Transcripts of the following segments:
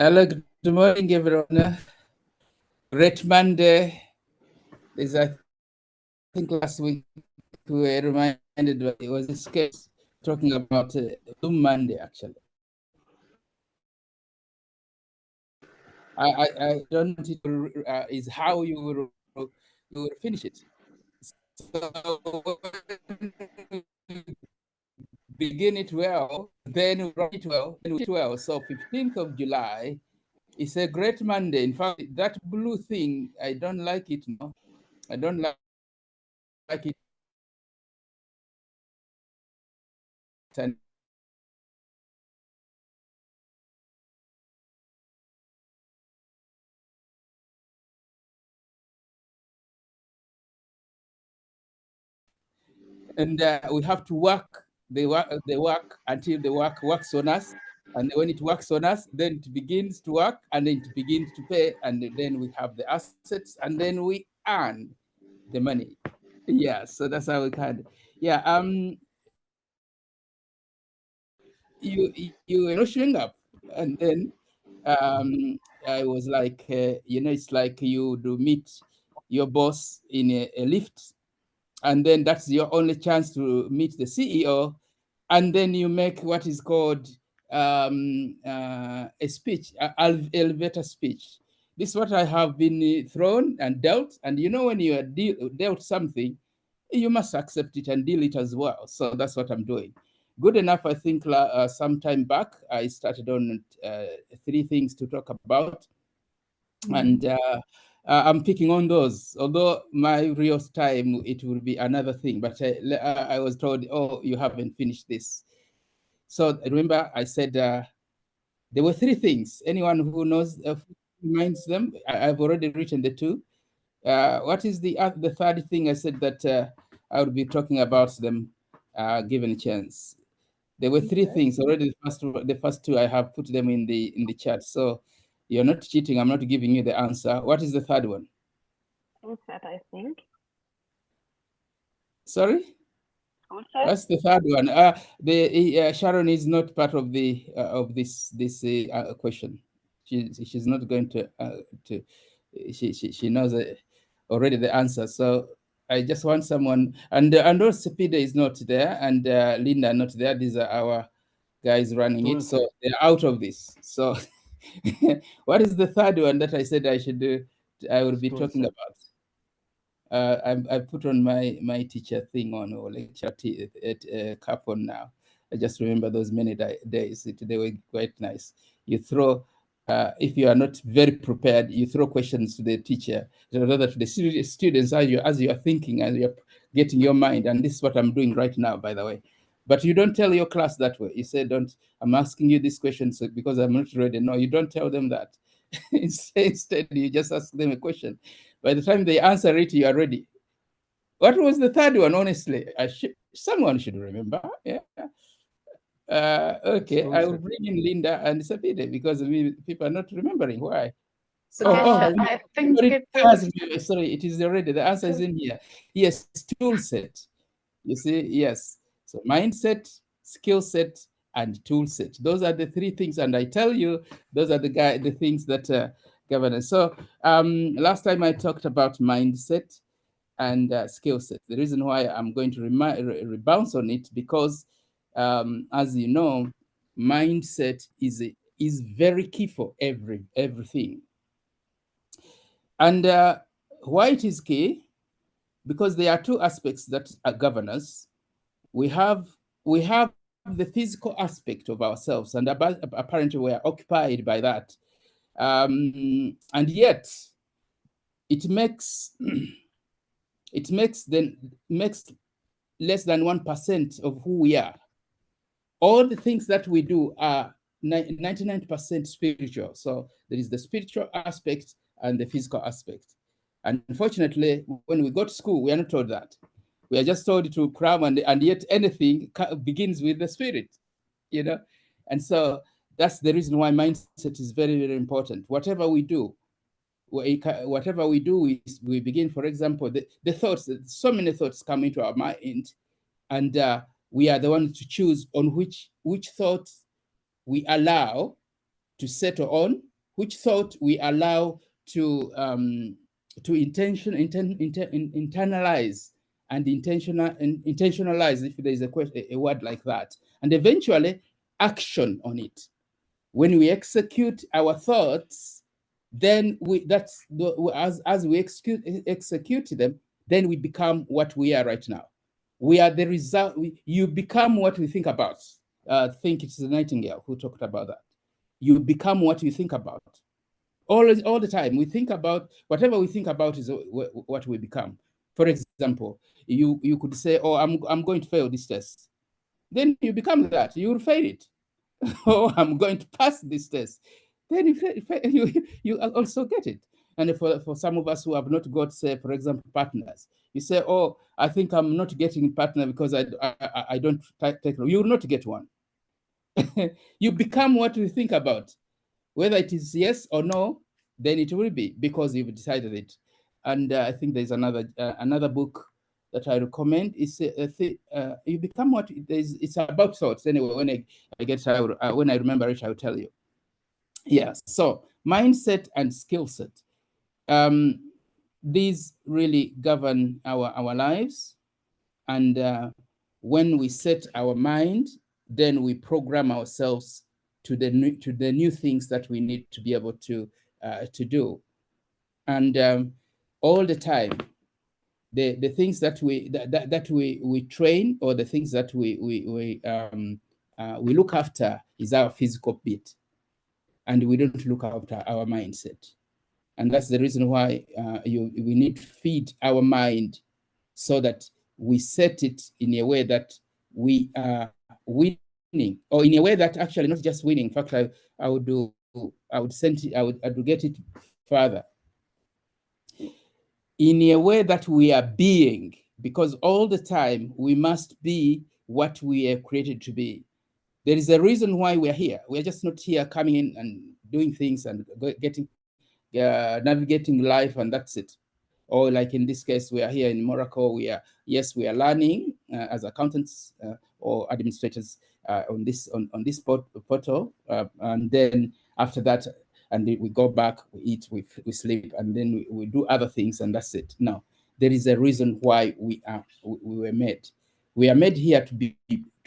Hello, good morning, everyone. Great Monday. I think last week we were reminded that it was a sketch talking about Blue Monday, actually. I don't want it to, is how you will finish it. So begin it well, then we write it well, then we it well. So 15th of July is a great Monday. In fact, that blue thing, I don't like it now. I don't like it. And we have to work. They work until the work works on us, and when it works on us, then it begins to work, and then it begins to pay, and then we have the assets, and then we earn the money. Yeah, so that's how we can. Yeah, you were not showing up, and then I was like, it's like you do meet your boss in a lift, and then that's your only chance to meet the CEO, and then you make what is called a speech, elevator speech. This is what I have been thrown and dealt, and when you are dealt something, you must accept it and deal it as well. So that's what I'm doing. Good enough, I think. Some time back, I started on 3 things to talk about, and I'm picking on those. Although my real time, it will be another thing. But I was told, oh, you haven't finished this. So remember, I said there were 3 things. Anyone who knows reminds them. I've already written the 2. What is the third thing? I said that I would be talking about them given a chance. There were 3 things already. The first 2, I have put them in the chat. So you're not cheating. I'm not giving you the answer. What is the third one? Toolset, I think. Sorry? Toolset? That's the third one. The Sharon is not part of the of this question. She's not going to. She knows already the answer. So I just want someone, and also Peter is not there, and Linda not there. These are our guys running it, so they're out of this. So what is the third one that I said I should do? I will be talking about. I put on my teacher thing on, or lecture cap on now. I just remember those many days. They were quite nice. You throw, if you are not very prepared, you throw questions to the teacher, rather to the students as you are thinking, as you're getting your mind. And this is what I'm doing right now, by the way. But you don't tell your class that way. You say, "Don't. I'm asking you this question because I'm not ready." No, you don't tell them that. Instead, you just ask them a question. By the time they answer it, you are ready. What was the third one? Honestly, someone should remember. Yeah. Okay, I will bring in Linda and Sapide because people are not remembering. Why? Suggestion. I think Somebody it was. sorry, it is already. The answer is in here. Yes, tool set. You see, yes. So mindset, skill set, and tool set. Those are the 3 things, and I tell you, those are the things that govern. So last time I talked about mindset and skill set. The reason why I'm going to rebounce on it because, as you know, mindset is very key for everything. And why it is key? Because there are 2 aspects that are governors. We have the physical aspect of ourselves, and apparently we are occupied by that, and yet it makes makes less than 1% of who we are. All the things that we do are 99% spiritual. So there is the spiritual aspect and the physical aspect. Unfortunately, when we go to school, we are not told that. We are just told to cram, and yet anything begins with the spirit, you know? And so that's the reason why mindset is very, very important. Whatever we do, we begin, for example, the thoughts, so many thoughts come into our mind, and we are the ones to choose on which thoughts we allow to settle on which thought we allow to internalize and intentionalize, if there is a word like that, and eventually action on it. When we execute our thoughts, then as we execute them, then we become what we are right now. We are the result. You become what we think about. I think it's the Nightingale who talked about that. You become what you think about. All the time, we think about whatever we think about is what we become. For example, you could say, "Oh, I'm going to fail this test." Then you become that. You will fail it. "Oh, I'm going to pass this test." Then you also get it. And for some of us who have not got, say, for example, partners, you say, "Oh, I think I'm not getting a partner because I don't take." You will not get one. You become what you think about. Whether it is yes or no, then it will be, because you've decided it. And I think there's another book that I recommend. It's you become what it's about thoughts. Anyway, when I remember it, I'll tell you. Yes. So mindset and skill set. These really govern our lives. And when we set our mind, then we program ourselves to the new things that we need to be able to do. And all the time, the things that we train, or the things that we look after, is our physical bit, and we don't look after our mindset. And that's the reason why we need to feed our mind, so that we set it in a way that we are winning, or in a way that actually not just winning. In fact, I would get it further, in a way that we are being, because all the time we must be what we are created to be. There is a reason why we are here. We are just not here coming in and doing things and navigating life, and that's it. Or like in this case, we are here in Moracle. We are learning as accountants or administrators on this portal, and then after that, and we go back, we eat, we sleep, and then we do other things, and that's it. No, there is a reason why we were made. We are made here to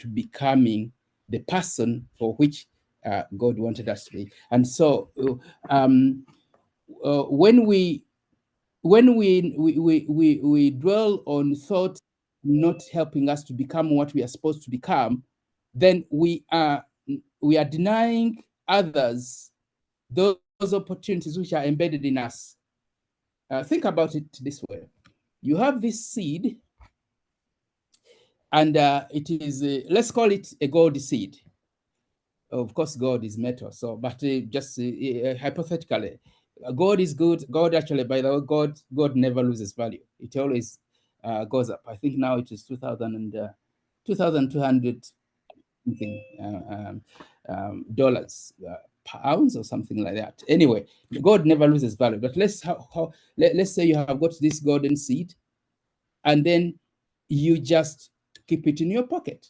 becoming the person for which God wanted us to be. And so when we dwell on thoughts not helping us to become what we are supposed to become, then we are denying others those opportunities which are embedded in us. Think about it this way: you have this seed, and it is let's call it a gold seed. Of course, gold is metal. So, but just hypothetically, gold is good. Gold, actually, by the way, gold never loses value. It always goes up. I think now it is 2,200 something dollars, pounds, or something like that. Anyway, gold never loses value. But let's say you have got this golden seed, and then you just keep it in your pocket.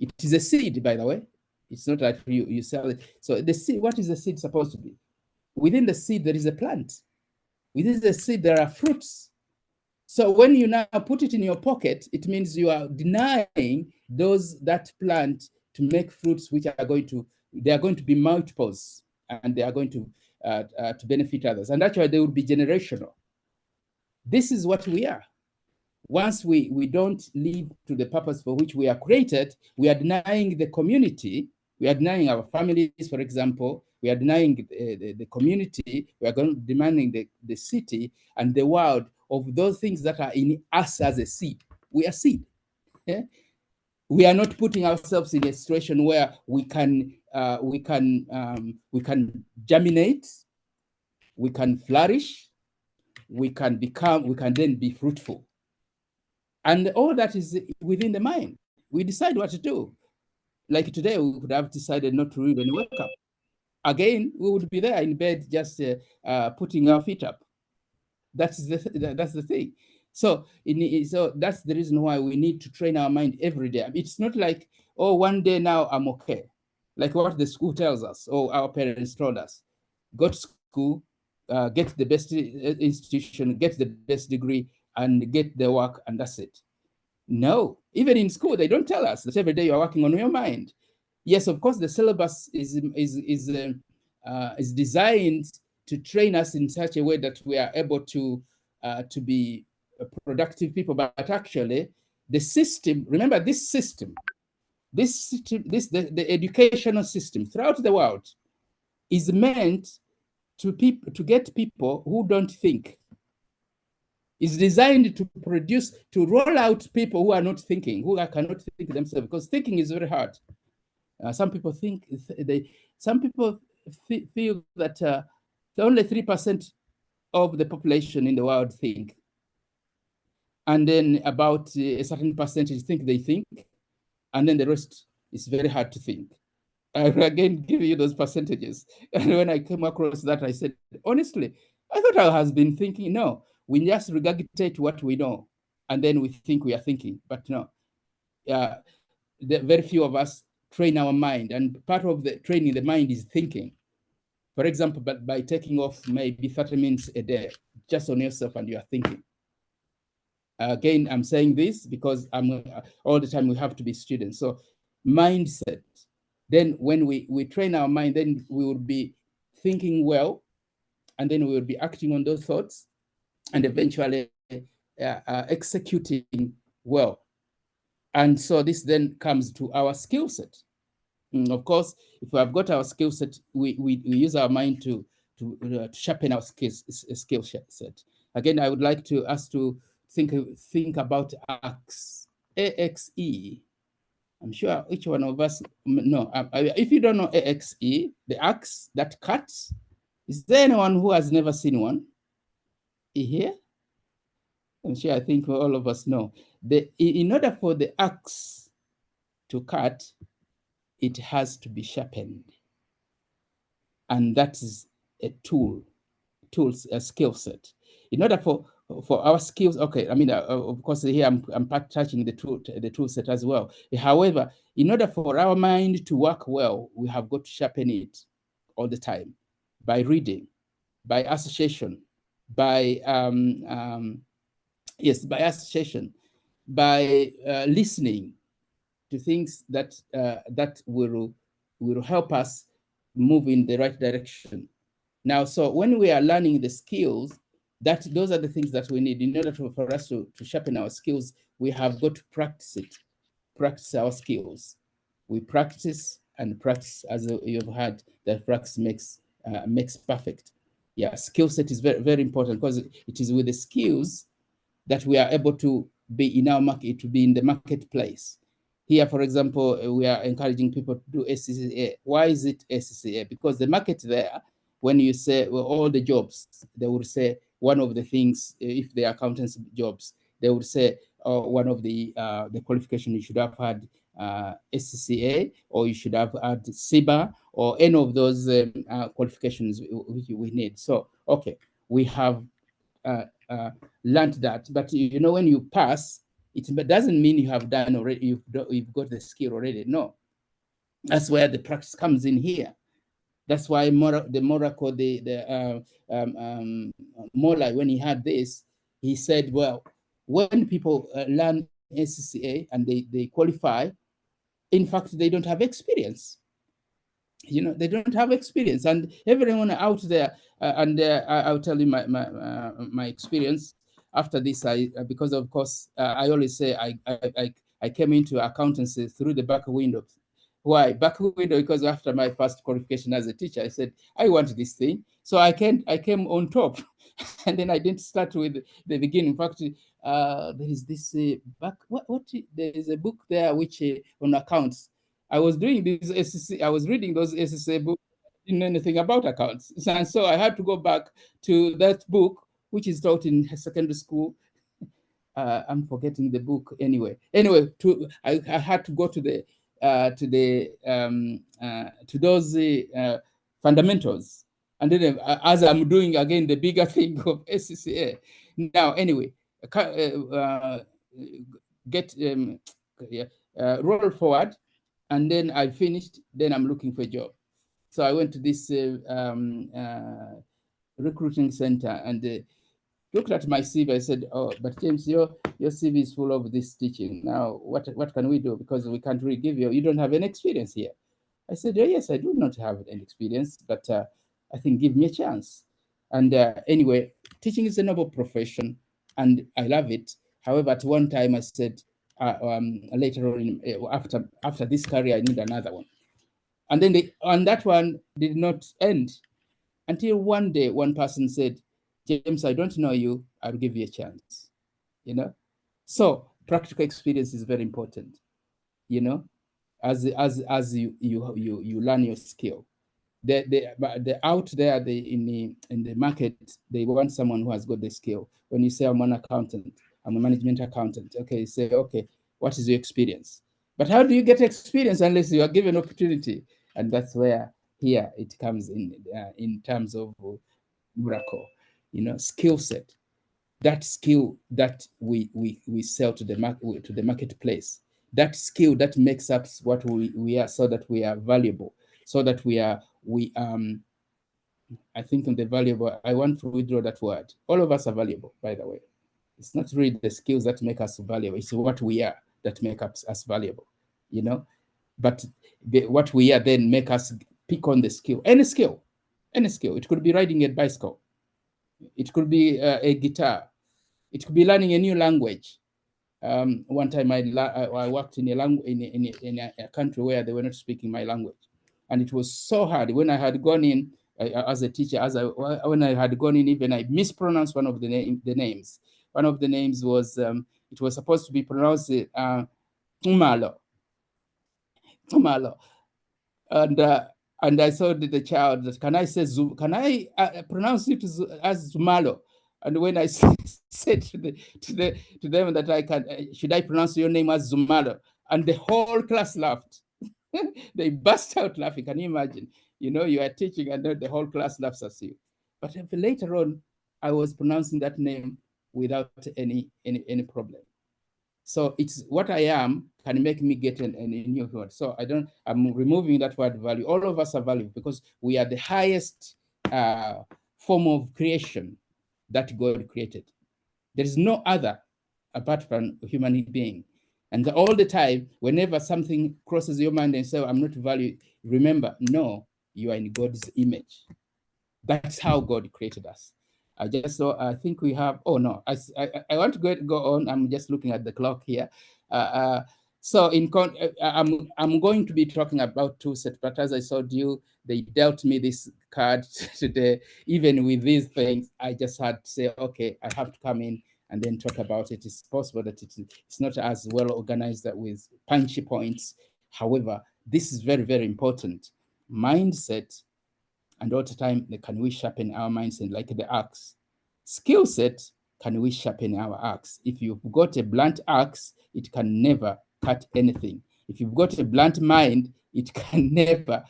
It is a seed, by the way. It's not that you sell it. So the seed, what is the seed supposed to be? Within the seed, there is a plant. Within the seed, there are fruits. So when you now put it in your pocket, it means you are denying that plant to make fruits which are going to be multiples, and they are going to benefit others. And actually, they will be generational. This is what we are. Once we don't live to the purpose for which we are created, we are denying the community. We are denying our families, for example. We are denying the community. We are demanding the city and the world of those things that are in us as a seed. We are seed. Yeah? We are not putting ourselves in a situation where we can germinate, we can flourish, we can then be fruitful. And all that is within the mind. We decide what to do. Like today, we could have decided not to read when we wake up. Again, we would be there in bed just putting our feet up. That's the thing. So that's the reason why we need to train our mind every day. It's not like, oh, one day now I'm okay. Like what the school tells us, or our parents told us. go to school, get the best institution, get the best degree, and get the work, and that's it. No, even in school, they don't tell us that every day you're working on your mind. Yes, of course, the syllabus is designed to train us in such a way that we are able to be productive people. But actually, the system, remember the educational system throughout the world is meant to get people who don't think. Is designed to produce, to roll out people who are not thinking, who cannot think themselves, because thinking is very hard. Some people think some people feel that only 3% of the population in the world think, and then about a certain percentage think they think, and then the rest is very hard to think. I will again give you those percentages. And when I came across that, I said, honestly, I thought I has been thinking. No, we just regurgitate what we know, and then we think we are thinking. But no, very few of us train our mind, and part of the training the mind is thinking. For example, but by taking off maybe 30 minutes a day just on yourself and you are thinking. Again, I'm saying this because all the time we have to be students. So mindset. Then when we train our mind, then we will be thinking well, and then we will be acting on those thoughts, and eventually executing well. And so this then comes to our skill set. Of course, if we have got our skill set, we use our mind to sharpen our skill set. Again, I would like to us to think about AXE. AXE. I'm sure each one of us know. If you don't know AXE, the axe that cuts, is there anyone who has never seen one here? I'm sure I think all of us know. In order for the axe to cut, it has to be sharpened. And that is a a skill set. In order for our skills, okay, I mean, of course, here I'm touching the tool set as well. However, in order for our mind to work well, we have got to sharpen it all the time by reading, by association, by by association, by listening to things that will help us move in the right direction. Now, so when we are learning the skills, those are the things that we need in order for us to sharpen our skills. We have got to practice it, practice our skills. We practice and practice, as you've heard, that practice makes perfect. Yeah, skill set is very, very important, because it is with the skills that we are able to be in our market, to be in the marketplace. Here, for example, we are encouraging people to do SCCA. Why is it SCCA? Because the market there, when you say, well, all the jobs, they would say one of the things, if the accountants jobs, they would say one of the qualifications you should have had SCCA, or you should have had SIBA, or any of those qualifications we need. So, okay, we have learned that. But you know, when you pass, it doesn't mean you have done already, you've got the skill already. No, that's where the practice comes in here. That's why the Moracle, Mola, when he had this, he said, well, when people learn SCCA and they qualify, in fact, they don't have experience. You know, they don't have experience, and everyone out there, I'll tell you my experience after this. Because of course, I always say I came into accountancy through the back window. Why back window? Because after my first qualification as a teacher, I said I want this thing, so I came on top. And then I didn't start with the beginning. In fact, there is this back. There is a book there which on accounts. I was doing this SCC. I was reading those SCC books. I didn't know anything about accounts, and so I had to go back to that book, which is taught in secondary school. I'm forgetting the book anyway. Anyway, I had to go to those fundamentals, and then as I'm doing again the bigger thing of SCCA. Now, anyway, get roll forward, and then I finished. Then I'm looking for a job. So I went to this recruiting center and looked at my CV. I said, "Oh, but James, your CV is full of this teaching. Now, what can we do? Because we can't really give you. You don't have any experience here." I said, "Oh, yes, I do not have any experience, but I think give me a chance." And anyway, teaching is a noble profession, and I love it. However, at one time I said, later on, after this career, I need another one. And then that one did not end until one day, one person said, "James, I don't know you. I'll give you a chance." You know, so practical experience is very important. You know, as you learn your skill. The out there, in the market, they want someone who has got the skill. When you say I'm an accountant, I'm a management accountant, okay, you say, okay, what is your experience? But how do you get experience unless you are given opportunity? And that's where here it comes in terms of Moracle, skill set. That skill that we sell to the marketplace, that skill that makes us what we are, so that we are valuable, so that I think in the valuable, I want to withdraw that word. All of us are valuable, by the way. It's not really the skills that make us valuable, it's what we are that make us valuable, but what we are then make us pick on the skill. Any skill. It could be riding a bicycle, it could be a guitar, it could be learning a new language. One time I worked in a country where they were not speaking my language, and it was so hard. When I had gone in as a teacher, when I had gone in, even I mispronounced one of the names. One of the names was it was supposed to be pronounced Tumalo, Tumalo, and I saw the child that, can I say can I pronounce it as Zumalo? And when I said to them that I can, should I pronounce your name as Zumalo? And the whole class laughed. They burst out laughing. Can you imagine? You are teaching and the whole class laughs at you. But later on, I was pronouncing that name without any problem. So it's what I am can make me get a new word. So I'm removing that word value. All of us are valuable because we are the highest form of creation that God created. There is no other apart from a human being. And all the time, whenever something crosses your mind and say, I'm not valued, remember, no, you are in God's image. That's how God created us. I think we have, oh no, I want to go on. I'm just looking at the clock here. So I'm going to be talking about Toolset, but as I told you, they dealt me this card today. Even with these things, I just had to say, okay, I have to come in and then talk about it. It's possible that it's not as well organized with punchy points. However, this is very, very important. Mindset, and all the time, can we sharpen our mindset like the axe? Skill set, can we sharpen our axe? If you've got a blunt axe, it can never cut anything. If you've got a blunt mind, it can never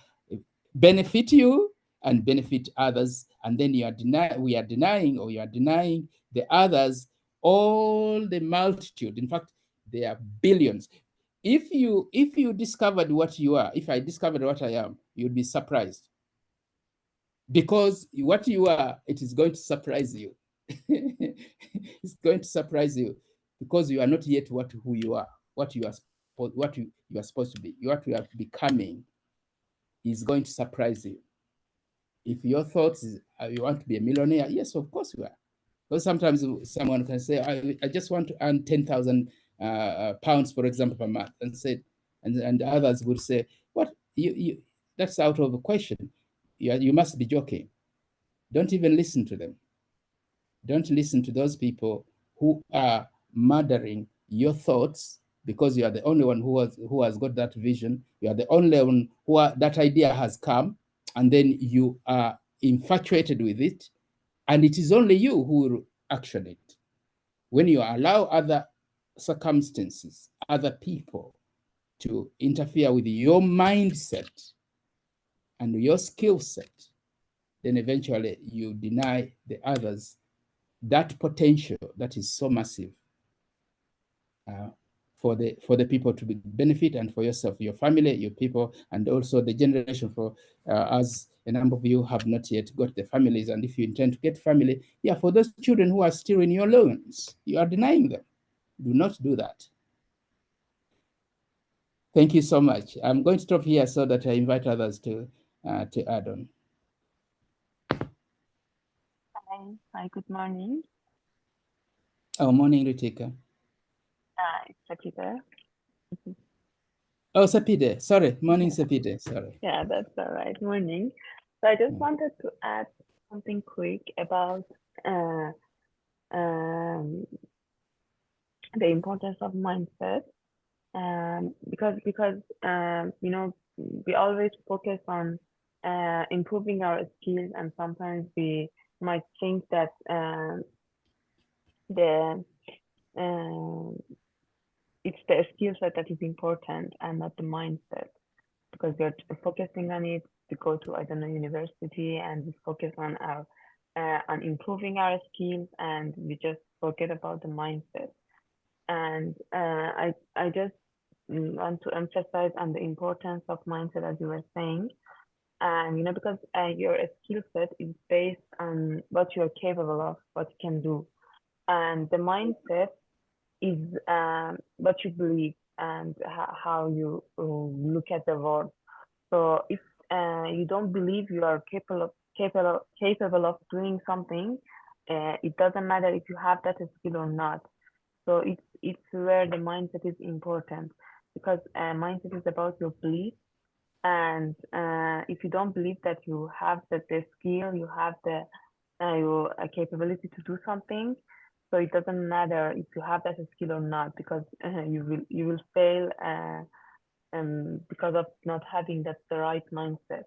benefit you and benefit others. And then you are denying the others all the multitude. In fact, there are billions. If you discovered what you are, if I discovered what I am, you'd be surprised. Because what you are, it is going to surprise you. It's going to surprise you because you are not yet who you are, what you are supposed to be, what you are becoming is going to surprise you. If your thoughts is you want to be a millionaire, yes, of course you are. Because sometimes someone can say, I just want to earn 10,000 pounds, for example, per month, and others would say, what, you that's out of the question. You must be joking. Don't even listen to them. Don't listen to those people who are murdering your thoughts, because you are the only one who has got that vision. You are the only one that idea has come, and then you are infatuated with it, and it is only you who will action it. When you allow other circumstances, other people to interfere with your mindset and your skill set, then eventually you deny the others that potential that is so massive for the people to benefit, and for yourself, your family, your people, and also the generation. For as a number of you have not yet got the families, and if you intend to get family, yeah, for those children who are still in your loans, you are denying them. Do not do that. Thank you so much. I'm going to stop here so that I invite others to add on. Hi, good morning. Oh, morning, Ritika. It's Sakita. Oh, Sapide. Sorry. Morning, Sapide. Sorry. Yeah, that's all right. Morning. So I just Yeah. wanted to add something quick about uh, um, the importance of mindset. Because we always focus on improving our skills, and sometimes we might think that the um, it's the skill set that is important and not the mindset, because we're focusing on it to go to, I don't know, university, and we focus on our on improving our skills, and we just forget about the mindset. And I just want to emphasize on the importance of mindset, as you were saying. And because your skill set is based on what you are capable of, what you can do, and the mindset is what you believe and how you look at the world. So if you don't believe you are capable of doing something, it doesn't matter if you have that skill or not. So it's where the mindset is important, because mindset is about your belief. And if you don't believe that you have the skill, you have the your capability to do something, so it doesn't matter if you have that skill or not, because you will fail because of not having that the right mindset.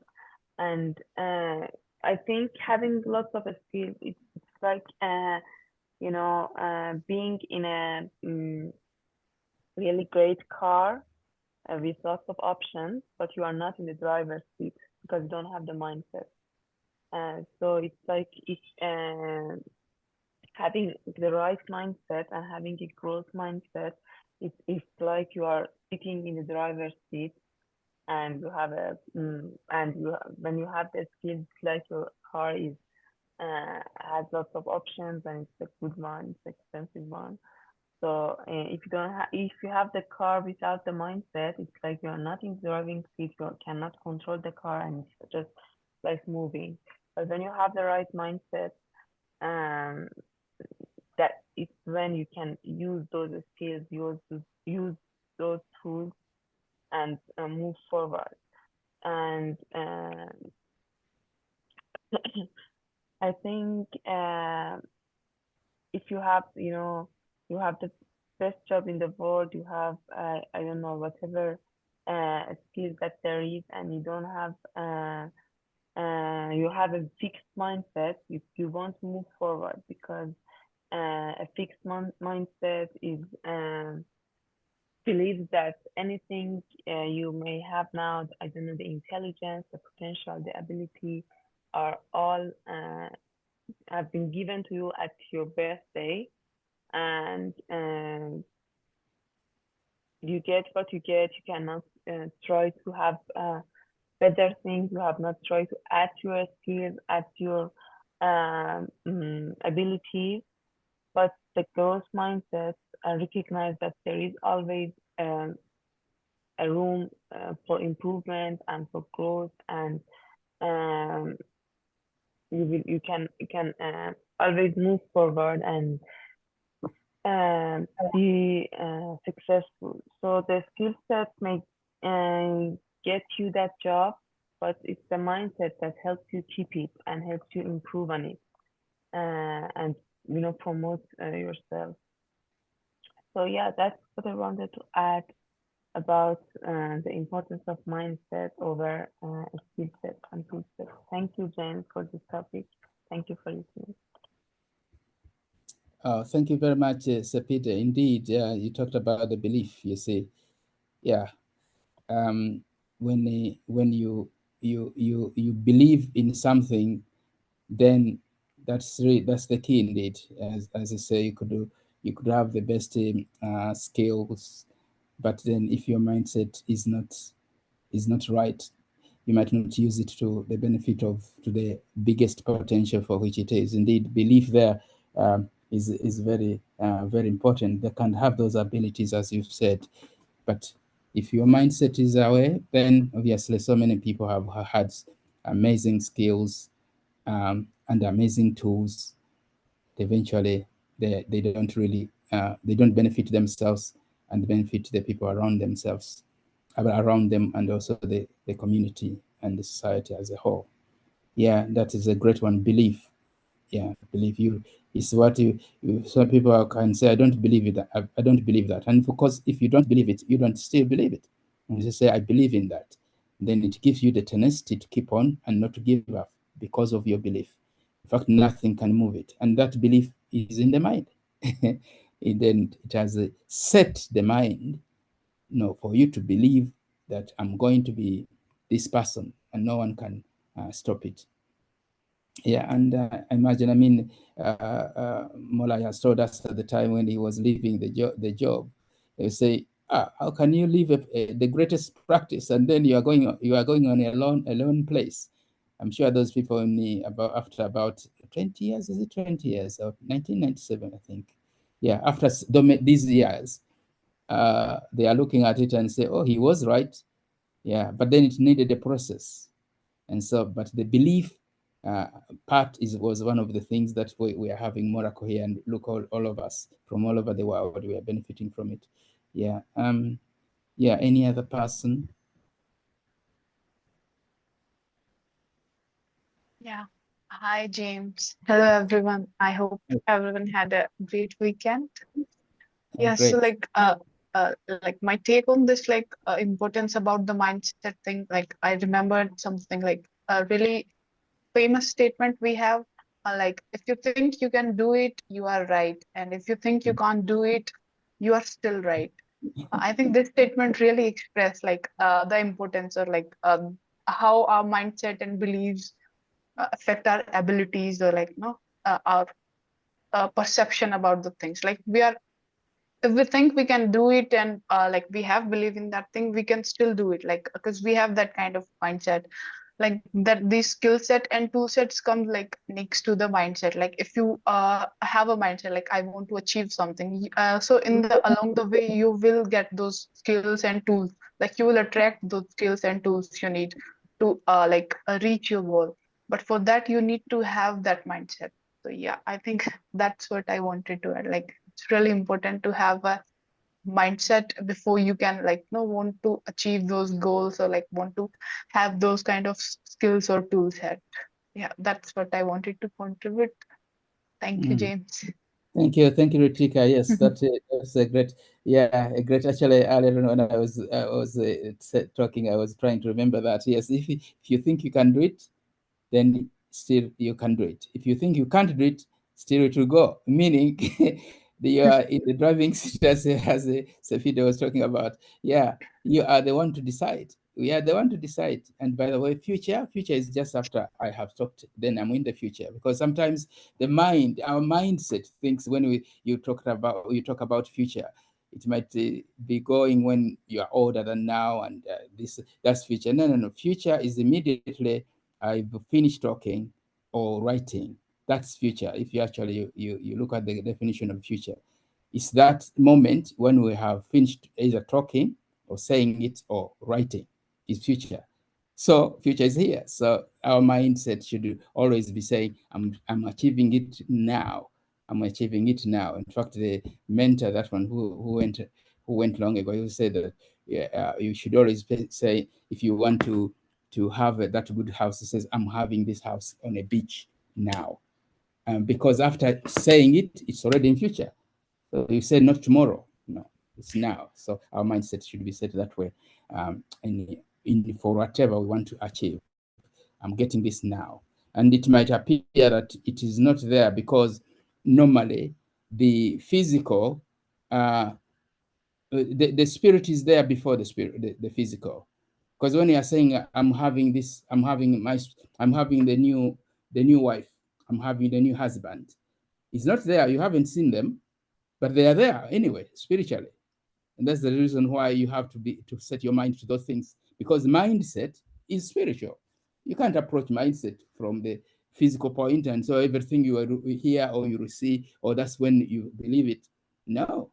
And I think having lots of skills, it's like being in a really great car with lots of options, but you are not in the driver's seat because you don't have the mindset. So it's like having the right mindset and having a growth mindset. It's like you are sitting in the driver's seat, and you have when you have the skills, it's like your car is has lots of options, and it's a good one, it's expensive one. So if you have the car without the mindset, it's like you're not in the driving seat, you cannot control the car, and it's just like moving. But when you have the right mindset, um, that it's when you can use those skills, use those tools, and move forward. And I think if you have, you have the best job in the world, you have, I don't know, whatever skills that there is, and you don't have, you have a fixed mindset, you won't move forward, because a fixed mindset is believes that anything you may have now, I don't know, the intelligence, the potential, the ability, are all have been given to you at your birthday, and you get what you get. You cannot try to have better things. You have not tried to add your skills, add your abilities. But the growth mindset recognize that there is always a room for improvement and for growth, and um, you can always move forward and be successful. So the skill set may get you that job, but it's the mindset that helps you keep it and helps you improve on it, and promote yourself. So yeah, that's what I wanted to add about the importance of mindset over a skill set and tool set. Thank you, Jen, for this topic. Thank you for listening. Thank you very much, Sapide. Indeed, you talked about the belief. You see, yeah. When you believe in something, then that's the key indeed. As I say, you could have the best skills, But then if your mindset is not right, you might not use it to the benefit of to the biggest potential for which it is. Indeed, belief there is very very important. They can have those abilities, as you've said, but if your mindset is away, then obviously so many people have had amazing skills and amazing tools. Eventually, they don't really they don't benefit themselves and benefit the people around themselves, around them, and also the community and the society as a whole. Yeah, that is a great one. Belief. Yeah, believe you is what you some people can say, I don't believe it. I don't believe that. And because if you don't believe it, you don't still believe it. And you say, I believe in that. Then it gives you the tenacity to keep on and not to give up because of your belief. In fact, nothing can move it. And that belief is in the mind. Then it has set the mind, for you to believe that I'm going to be this person and no one can stop it. Yeah, and imagine, I mean, Molay has told us at the time when he was leaving the job, they say, how can you leave the greatest practice and then you are going on a lone place? I'm sure those people only about after about 20 years, is it 20 years or 1997, I think. Yeah, after these years, they are looking at it and say, oh, he was right. Yeah, but then it needed a process. And so, but the belief uh, part was one of the things that we are having Moracle here, and look, all of us from all over the world, we are benefiting from it. Yeah. Yeah. Any other person? Yeah. Hi, James. Hello, everyone. I hope everyone had a great weekend. Yeah. So, Great. like my take on this, importance about the mindset thing. Like, I remembered something like a really famous statement we have. Like, if you think you can do it, you are right, and if you think you can't do it, you are still right. I think this statement really express the importance or how our mindset and beliefs affect our abilities or our perception about the things like we are if we think we can do it and we have belief in that thing we can still do it like because we have that kind of mindset like that these skill set and tool sets come like next to the mindset like if you have a mindset like I want to achieve something so in the along the way you will get those skills and tools like you will attract those skills and tools you need to reach your goal but for that you need to have that mindset so yeah I think that's what I wanted to add like it's really important to have a mindset before you can want to achieve those goals or like want to have those kind of skills or tools set yeah that's what I wanted to contribute thank you Mm. James. Thank you, Ritika. Yes, that's a great, yeah, a great. Actually, earlier on when I was talking, I was trying to remember that. Yes, if you think you can do it, then still you can do it. If you think you can't do it, still it will go. Meaning, you are in the driving seat as Safida was talking about. Yeah, you are the one to decide. We are the one to decide. And by the way, future is just after I have talked. Then I'm in the future because sometimes our mindset thinks when you talk about future, it might be going when you are older than now, and that's future. No, no, no. Future is immediately I've finished talking or writing. That's future. If you actually you look at the definition of future, it's that moment when we have finished either talking or saying it or writing is future. So future is here. So our mindset should always be saying, I'm achieving it now. I'm achieving it now. In fact, the mentor, that one who went long ago, he said that yeah, you should always say if you want to have that good house, he says, I'm having this house on a beach now. Because after saying it, it's already in future. So you say not tomorrow, no, it's now. So our mindset should be set that way. For whatever we want to achieve, I'm getting this now. And it might appear that it is not there because normally the physical, the spirit is there before the physical. Because when you are saying I'm having this, I'm having the new wife, I'm having the new husband, it's not there. You haven't seen them, but they are there anyway, spiritually. And that's the reason why you have to set your mind to those things, because mindset is spiritual. You can't approach mindset from the physical point, and so everything you hear or you see, or that's when you believe it. No.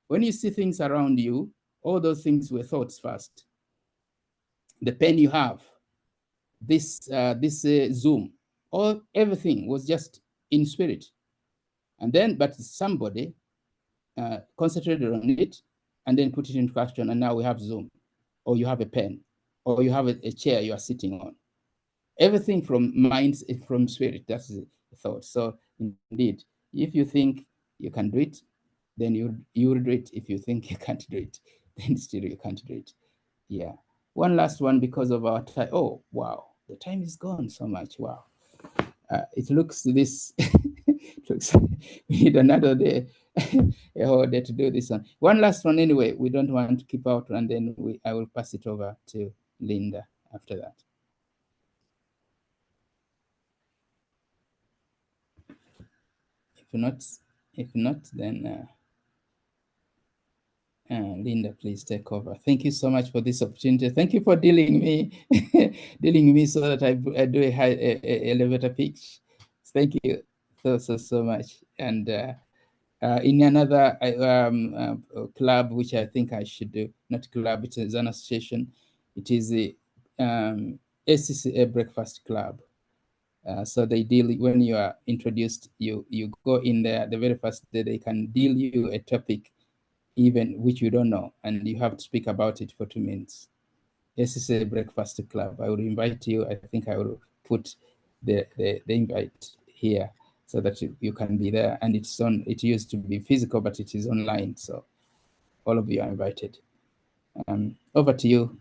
When you see things around you, all those things were thoughts first. The pen you have, this Zoom, all everything was just in spirit. And then, but somebody concentrated on it and then put it into action, and now we have Zoom, or you have a pen, or you have a chair you are sitting on. Everything from mind, from spirit. That's the thought. So indeed, if you think you can do it, then you will do it. If you think you can't do it, then still you can't do it. Yeah. One last one because of our time. Oh wow, the time is gone so much. Wow. It looks this. It looks we need another day, a whole day to do this one. One last one anyway. We don't want to keep out, and then I will pass it over to Linda after that. If not, then Linda, please take over. Thank you so much for this opportunity. Thank you for dealing me so that I do a high elevator pitch. Thank you so much. And in another club, which I think I should do, not club, it is an association. It is the SCCA Breakfast Club. So they deal, when you are introduced, you go in there, the very first day they can deal you a topic even which you don't know, and you have to speak about it for 2 minutes. This is a breakfast club. I will invite you. I think I will put the invite here so that you can be there. And it's on. It used to be physical, but it is online. So all of you are invited. Over to you.